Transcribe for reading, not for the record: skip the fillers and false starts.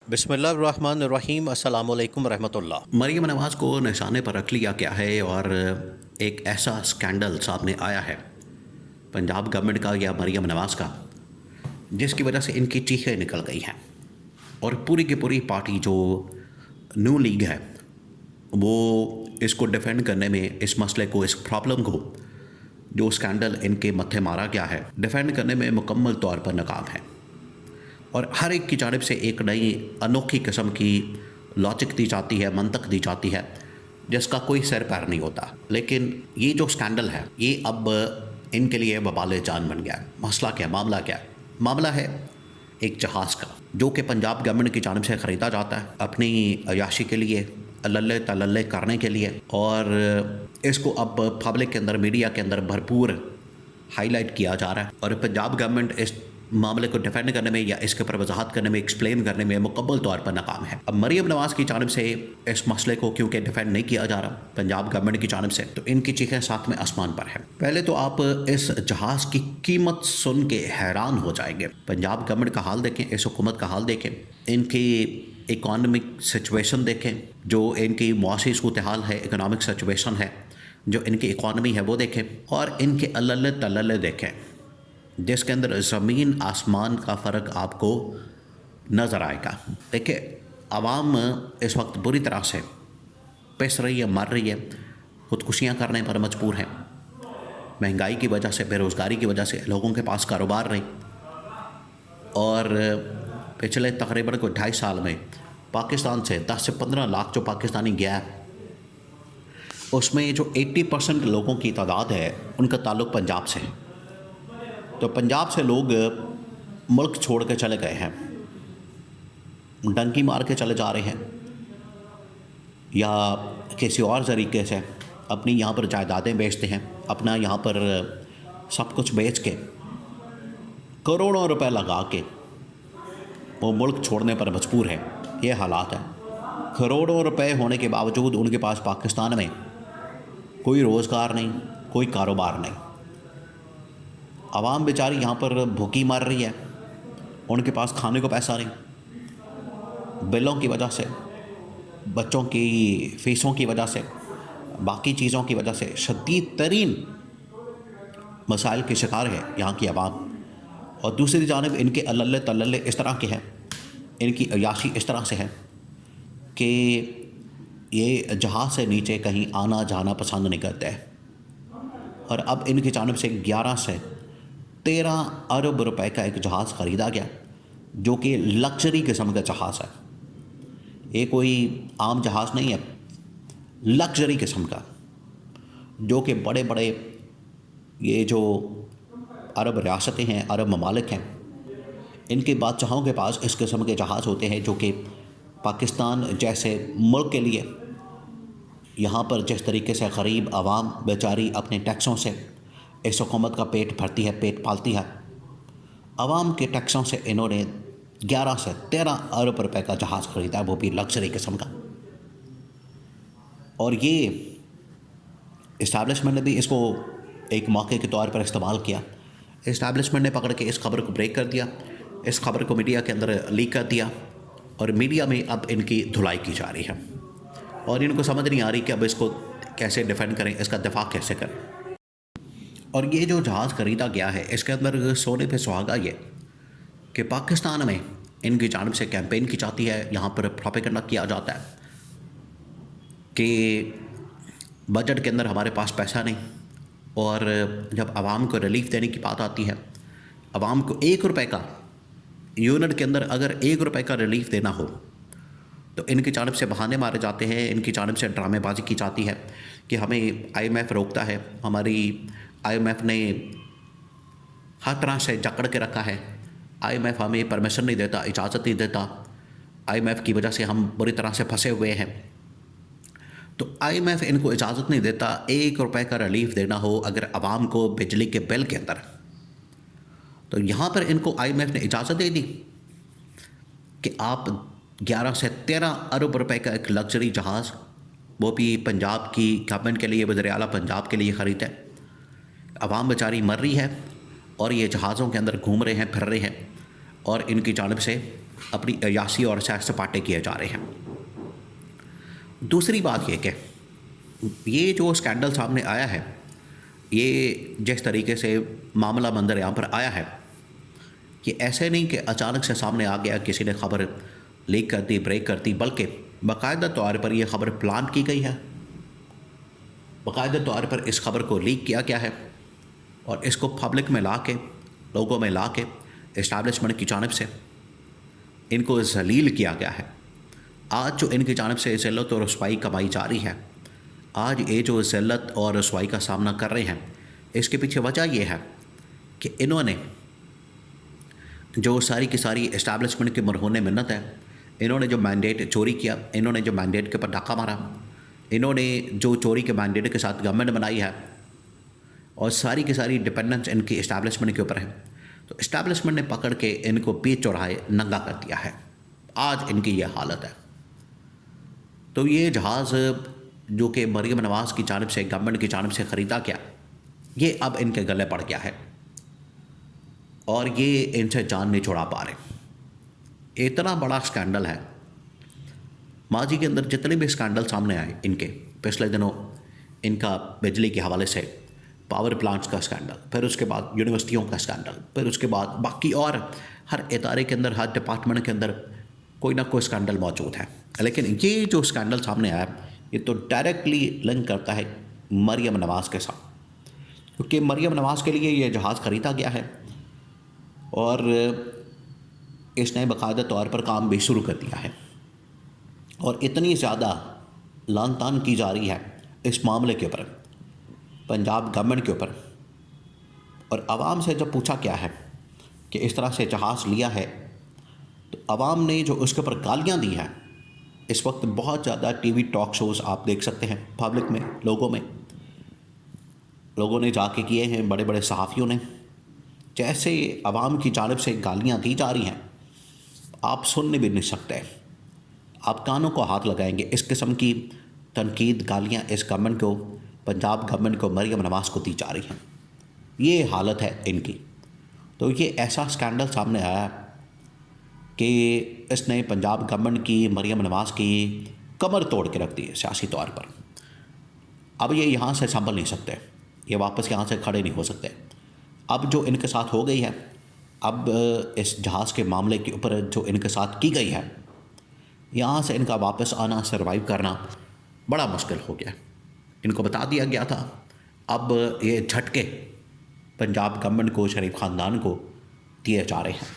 बिस्मिल्लाहिर्रहमानिर्रहीम अस्सलामु अलैकुम रहमतुल्लाह। मरीम नवाज़ को निशाने पर रख लिया गया है और एक ऐसा स्कैंडल सामने आया है पंजाब गवर्नमेंट का या मरीम नवाज़ का, जिसकी वजह से इनकी चीखें निकल गई हैं और पूरी की पूरी पार्टी जो न्यू लीग है वो इसको डिफेंड करने में, इस मसले को, इस प्रॉब्लम को, जो स्कैंडल इनके मत्थे मारा गया है, डिफेंड करने में मुकम्मल तौर पर नाकाम है। और हर एक की जानिब से एक नई अनोखी किस्म की लॉजिक दी जाती है, मंतक दी जाती है, जिसका कोई सिर पैर नहीं होता। लेकिन ये जो स्कैंडल है ये अब इनके लिए वबाल जान बन गया है। मसला क्या, मामला क्या है? मामला है एक जहाज़ का, जो कि पंजाब गवर्नमेंट की जानिब से ख़रीदा जाता है अपनी अयाशी के लिए, लल्ले तलल्ले करने के लिए, और इसको अब पब्लिक के अंदर, मीडिया के अंदर भरपूर हाईलाइट किया जा रहा है। और पंजाब गवर्नमेंट इस मामले को डिफेंड करने में या इसके ऊपर वजाहत करने में, एक्सप्लेन करने में मुकम्मल तौर पर नाकाम है। अब मरीम नवाज़ की जानिब से इस मसले को क्योंकि डिफेंड नहीं किया जा रहा पंजाब गवर्नमेंट की जानिब से, तो इनकी चीखें साथ में आसमान पर है। पहले तो आप इस जहाज़ की कीमत सुन के हैरान हो जाएंगे। पंजाब गवर्नमेंट का हाल देखें, इस हुकूमत का हाल देखें, इनकी इकॉनमिक सिचुएशन देखें, जो इनकी मुआशी सूरत हाल है, इकनॉमिक सिचुएशन है, जो इनकी इकॉनमी है वो देखें, और इनके अल्ले तल्ले देखें, जिसके अंदर ज़मीन आसमान का फ़र्क आपको नज़र आएगा। देखिए, आवाम इस वक्त बुरी तरह से पिस रही है, मर रही है, ख़ुदकुशियाँ करने पर मजबूर है। महंगाई की वजह से, बेरोज़गारी की वजह से लोगों के पास कारोबार नहीं। और पिछले तकरीबन कोई 2.5 साल में पाकिस्तान से 10 से 15 लाख जो पाकिस्तानी गया है, उसमें जो 80% लोगों की तादाद है उनका ताल्लुक़ पंजाब से है। तो पंजाब से लोग मुल्क छोड़ के चले गए हैं, डंकी मार के चले जा रहे हैं, या किसी और तरीके से अपनी यहाँ पर जायदादें बेचते हैं, अपना यहाँ पर सब कुछ बेच के करोड़ों रुपए लगा के वो मुल्क छोड़ने पर मजबूर है। ये हालात है। करोड़ों रुपए होने के बावजूद उनके पास पाकिस्तान में कोई रोज़गार नहीं, कोई कारोबार नहीं। आवाम बेचारी यहाँ पर भूखी मर रही है, उनके पास खाने को पैसा नहीं, बिलों की वजह से, बच्चों की फ़ीसों की वजह से, बाकी चीज़ों की वजह से शदीद तरीन मसाइल के शिकार है यहाँ की आवाम। और दूसरी जानिब इनके अल्ले तल्ले इस तरह के हैं, इनकी अयाशी इस तरह से है कि ये जहाज़ से नीचे कहीं आना जाना पसंद नहीं करते हैं। और अब इनकी जानिब से 11 से 13 अरब रुपए का एक जहाज़ ख़रीदा गया, जो कि लग्जरी किस्म का जहाज़ है। ये कोई आम जहाज़ नहीं है, लग्जरी किस्म का, जो कि बड़े बड़े ये जो अरब रियासतें हैं, अरब ममालिक हैं, इनके बादशाहों के पास इस किस्म के जहाज़ होते हैं, जो कि पाकिस्तान जैसे मुल्क के लिए यहाँ पर जिस तरीके से गरीब आवाम बेचारी अपने टैक्सों से इस हुकूमत का पेट भरती है, पेट पालती है, आवाम के टैक्सों से इन्होंने 11 से 13 अरब रुपए का जहाज़ ख़रीदा, वो भी लग्जरी किस्म का। और ये इस्टेब्लिशमेंट ने भी इसको एक मौके के तौर पर इस्तेमाल किया। इस्टेब्लिशमेंट ने पकड़ के इस खबर को ब्रेक कर दिया, इस खबर को मीडिया के अंदर लीक कर दिया, और मीडिया में अब इनकी धुलाई की जा रही है। और इनको समझ नहीं आ रही कि अब इसको कैसे डिफेंड करें, इसका दिफा कैसे करें। और ये जो जहाज़ ख़रीदा गया है, इसके अंदर सोने पे सुहागा ये कि पाकिस्तान में इनकी जानिब से कैंपेन की जाती है, यहाँ पर प्रोपेगेंडा किया जाता है कि बजट के अंदर हमारे पास पैसा नहीं। और जब आवाम को रिलीफ देने की बात आती है, आवाम को 1 रुपये का यूनिट के अंदर अगर 1 रुपये का रिलीफ देना हो, तो इनकी जानिब से बहाने मारे जाते हैं, इनकी जानिब से ड्रामेबाजी की जाती है कि हमें IMF रोकता है, हमारी IMF ने हर तरह से जकड़ के रखा है, IMF हमें परमिशन नहीं देता, इजाज़त नहीं देता, IMF की वजह से हम बुरी तरह से फंसे हुए हैं। तो IMF इनको इजाज़त नहीं देता 1 रुपये का रिलीफ देना हो अगर आवाम को बिजली के बिल के अंदर। तो यहाँ पर इनको IMF ने इजाज़त दे दी कि आप 11 से 13 अरब रुपए का एक लग्जरी जहाज़, वो भी पंजाब की गवर्नमेंट के लिए, वज़ीर आला पंजाब के लिए ख़रीदा है। आवाम बेचारी मर रही है और ये जहाज़ों के अंदर घूम रहे हैं, फिर रहे हैं, और इनकी जानिब से अपनी अयाशी और सैर सपाटे किए जा रहे हैं। दूसरी बात ये कि ये जो स्कैंडल सामने आया है, ये जिस तरीके से मामला मंजर यहाँ पर आया है, ये ऐसे नहीं कि अचानक से सामने आ गया, किसी ने खबर लीक कर दी, ब्रेक कर दी, बल्कि बाकायदा तौर पर यह खबर प्लान की गई है। बाकायदा तौर पर इस खबर को लीक किया गया है और इसको पब्लिक में ला के, लोगों में ला के इस्टेब्लिशमेंट की जानिब से इनको जलील किया गया है। आज जो इनकी जानिब से ज़िल्लत और रसवाई कमाई जा रही है, आज ये जो ज़िल्लत और रसवाई का सामना कर रहे हैं, इसके पीछे वजह यह है कि इन्होंने जो सारी की सारी इस्टेब्लिशमेंट की मरहून मिन्नत है, इन्होंने जो मैंडेट चोरी किया, इन्होंने जो मैंडेट के ऊपर डाका मारा, इन्होंने जो चोरी के मैंडेट के साथ गवर्नमेंट बनाई है और सारी की सारी डिपेंडेंस इनकी इस्टेब्लिशमेंट के ऊपर है, तो इस्टेब्लिशमेंट ने पकड़ के इनको पीठ चौराहे नंगा कर दिया है। आज इनकी ये हालत है। तो ये जहाज़ जो कि मरीम नवाज़ की जानिब से, गवर्नमेंट की जानिब से ख़रीदा गया, ये अब इनके गले पड़ गया है और ये इनसे जान नहीं छुड़ा पा रहे। इतना बड़ा स्कैंडल है। माजी के अंदर जितने भी स्कैंडल सामने आए इनके, पिछले दिनों इनका बिजली के हवाले से पावर प्लांट्स का स्कैंडल, फिर उसके बाद यूनिवर्सिटियों का स्कैंडल, फिर उसके बाद बाकी और हर इदारे के अंदर, हर डिपार्टमेंट के अंदर कोई ना कोई स्कैंडल मौजूद है। लेकिन ये जो स्कैंडल सामने आया, ये तो डायरेक्टली लिंक करता है मरीम नवाज़ के साथ, क्योंकि मरीम नवाज़ के लिए ये जहाज़ ख़रीदा गया है और इसने बाकायदा तौर पर काम भी शुरू कर दिया है और इतनी ज़्यादा लान तान की जा रही है इस मामले के ऊपर, पंजाब गवर्नमेंट के ऊपर। और आवाम से जब पूछा क्या है कि इस तरह से जहाज़ लिया है, तो आवाम ने जो उसके ऊपर गालियाँ दी हैं, इस वक्त बहुत ज़्यादा टीवी टॉक शोज़ आप देख सकते हैं पब्लिक में, लोगों ने जाके किए हैं, बड़े बड़े सहाफ़ियों ने, जैसे आवाम की जानिब से गालियाँ दी जा रही हैं, आप सुन भी नहीं सकते, आप कानों को हाथ लगाएंगे। इस किस्म की तनकीद, गालियाँ इस गवर्नमेंट को, पंजाब गवर्नमेंट को, मरीम नवाज़ को दी जा रही हैं। ये हालत है इनकी। तो ये ऐसा स्कैंडल सामने आया कि इसने पंजाब गवर्नमेंट की, मरीम नवाज़ की कमर तोड़ के रख दी है सियासी तौर पर। अब ये यहाँ से संभल नहीं सकते, ये वापस यहाँ से खड़े नहीं हो सकते। अब जो इनके साथ हो गई है, अब इस जहाज़ के मामले के ऊपर जो इनके साथ की गई है, यहाँ से इनका वापस आना, सरवाइव करना बड़ा मुश्किल हो गया। इनको बता दिया गया था, अब ये झटके पंजाब गवर्नमेंट को, शरीफ ख़ानदान को दिए जा रहे हैं।